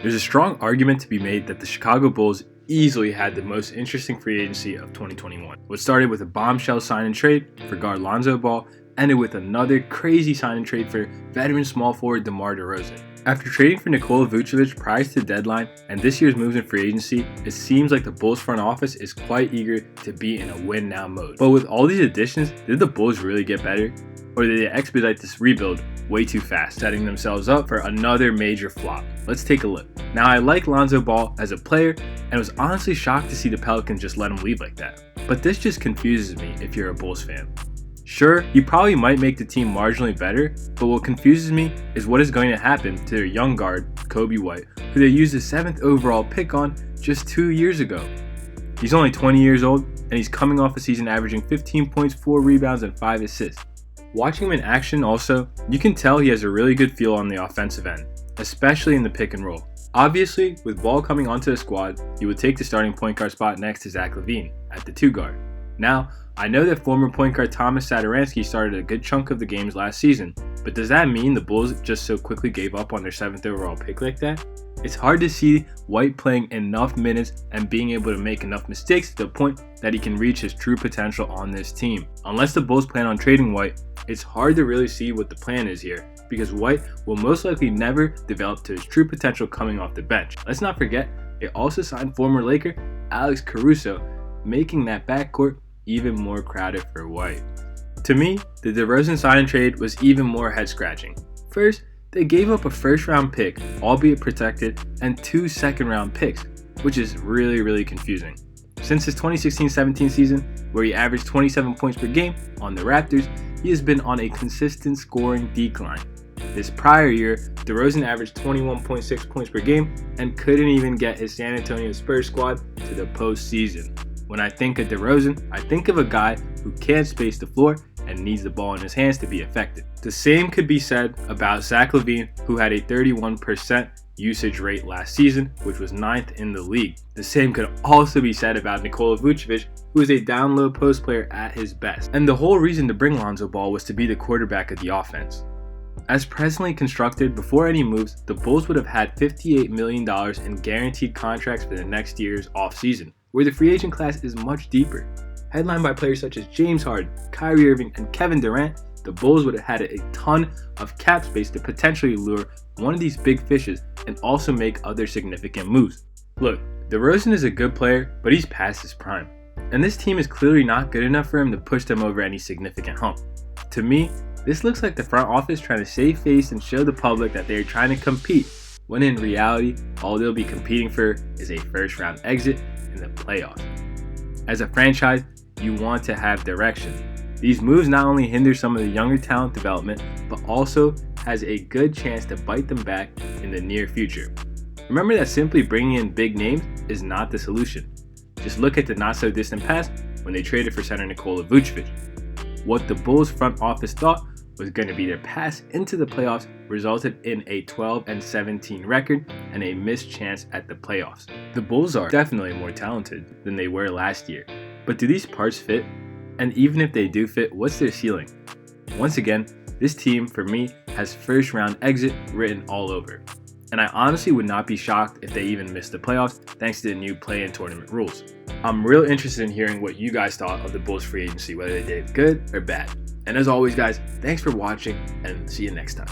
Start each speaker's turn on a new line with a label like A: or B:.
A: There's a strong argument to be made that the Chicago Bulls easily had the most interesting free agency of 2021. What started with a bombshell sign and trade for guard Lonzo Ball ended with another crazy sign and trade for veteran small forward DeMar DeRozan. After trading for Nikola Vucevic prior to the deadline and this year's moves in free agency, it seems like the Bulls front office is quite eager to be in a win now mode. But with all these additions, did the Bulls really get better? Or did they expedite this rebuild way too fast, setting themselves up for another major flop? Let's take a look. Now, I like Lonzo Ball as a player and was honestly shocked to see the Pelicans just let him leave like that. But this just confuses me if you're a Bulls fan. Sure, he probably might make the team marginally better, but what confuses me is what is going to happen to their young guard, Kobe White, who they used the 7th overall pick on just 2 years ago. He's only 20 years old, and he's coming off a season averaging 15 points, 4 rebounds, and 5 assists. Watching him in action also, you can tell he has a really good feel on the offensive end, especially in the pick and roll. Obviously, with Ball coming onto the squad, he would take the starting point guard spot next to Zach LaVine at the 2 guard. Now, I know that former point guard Thomas Satoransky started a good chunk of the games last season, but does that mean the Bulls just so quickly gave up on their 7th overall pick like that? It's hard to see White playing enough minutes and being able to make enough mistakes to the point that he can reach his true potential on this team. Unless the Bulls plan on trading White, it's hard to really see what the plan is here, because White will most likely never develop to his true potential coming off the bench. Let's not forget, they also signed former Laker Alex Caruso, making that backcourt even more crowded for White. To me, the DeRozan sign and trade was even more head-scratching. First, they gave up a first-round pick, albeit protected, and 2 second-round picks, which is really confusing. Since his 2016-17 season, where he averaged 27 points per game on the Raptors, he has been on a consistent scoring decline. This prior year, DeRozan averaged 21.6 points per game and couldn't even get his San Antonio Spurs squad to the postseason. When I think of DeRozan, I think of a guy who can't space the floor and needs the ball in his hands to be effective. The same could be said about Zach LaVine, who had a 31% usage rate last season, which was 9th in the league. The same could also be said about Nikola Vucevic, who is a down-low post player at his best. And the whole reason to bring Lonzo Ball was to be the quarterback of the offense. As presently constructed, before any moves, the Bulls would have had $58 million in guaranteed contracts for the next year's offseason, where the free agent class is much deeper. Headlined by players such as James Harden, Kyrie Irving, and Kevin Durant, the Bulls would have had a ton of cap space to potentially lure one of these big fishes and also make other significant moves. Look, DeRozan is a good player, but he's past his prime, and this team is clearly not good enough for him to push them over any significant hump. To me, this looks like the front office trying to save face and show the public that they are trying to compete, when in reality, all they'll be competing for is a first-round exit in the playoffs. As a franchise, you want to have direction. These moves not only hinder some of the younger talent development, but also has a good chance to bite them back in the near future. Remember that simply bringing in big names is not the solution. Just look at the not so distant past when they traded for center Nikola Vucevic. What the Bulls front office thought was going to be their pass into the playoffs resulted in a 12-17 record and a missed chance at the playoffs. The Bulls are definitely more talented than they were last year, but do these parts fit? And even if they do fit, what's their ceiling? Once again, this team, for me, has first round exit written all over. And I honestly would not be shocked if they even missed the playoffs thanks to the new play-in tournament rules. I'm real interested in hearing what you guys thought of the Bulls free agency, whether they did good or bad. And as always, guys, thanks for watching and see you next time.